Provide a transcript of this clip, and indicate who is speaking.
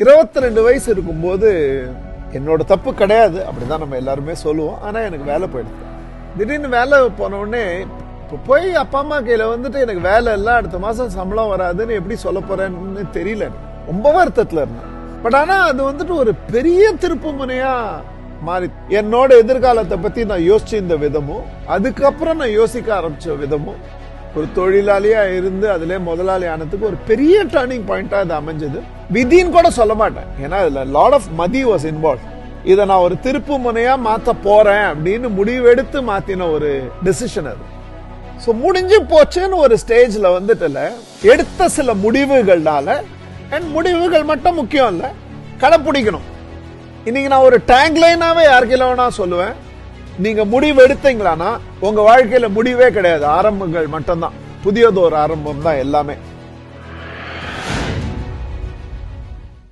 Speaker 1: 22 வயசு இருக்கும்போது என்னோட தப்பு கிடையாது, அப்படிதான் நம்ம எல்லாருமே சொல்லுவோம். ஆனா எனக்கு வேலை போயிடுது. திடீர்னு வேலை போன உடனே இப்போ போய் அப்பா அம்மா கையில வந்துட்டு எனக்கு வேலை இல்லை, அடுத்த மாசம் சம்பளம் வராதுன்னு எப்படி சொல்ல போறேன்னு தெரியல. ரொம்ப வருத்தத்துல இருந்தேன். பட் ஆனா அது வந்துட்டு ஒரு பெரிய திருப்பு முனையா மாறி என்னோட எதிர்காலத்தை பத்தி நான் யோசிச்சிருந்த விதமும், அதுக்கப்புறம் நான் யோசிக்க ஆரம்பிச்ச விதமும், ஒரு தொழிலாளியா இருந்து அதுல முதலாளி ஆனதுக்கு ஒரு பெரிய டர்னிங் பாயிண்டா இது அமைஞ்சது. விதின்னு கூட சொல்ல மாட்டேன், ஏன்னா இதுல lot of money was involve. இதை நான் ஒரு திருப்பு முனையா மாத்த போறேன் அப்படின்னு முடிவெடுத்து மாத்தின ஒரு டெசிஷன் அது. ஸோ முடிஞ்சு போச்சுன்னு ஒரு ஸ்டேஜ்ல வந்துட்டுல எடுத்த சில முடிவுகள்னால, அண்ட் முடிவுகள் மட்டும் முக்கியம் இல்ல, கடைப்பிடிக்கணும். இன்னைக்கு நான் ஒரு டேக்லைனாவே யாருக்கையில வேணா சொல்லுவேன், நீங்க முடிவு எடுத்தீங்களானா உங்க வாழ்க்கையில முடிவே கிடையாது, ஆரம்பங்கள் மட்டும்தான். புதியதொரு ஆரம்பம் தான் எல்லாமே.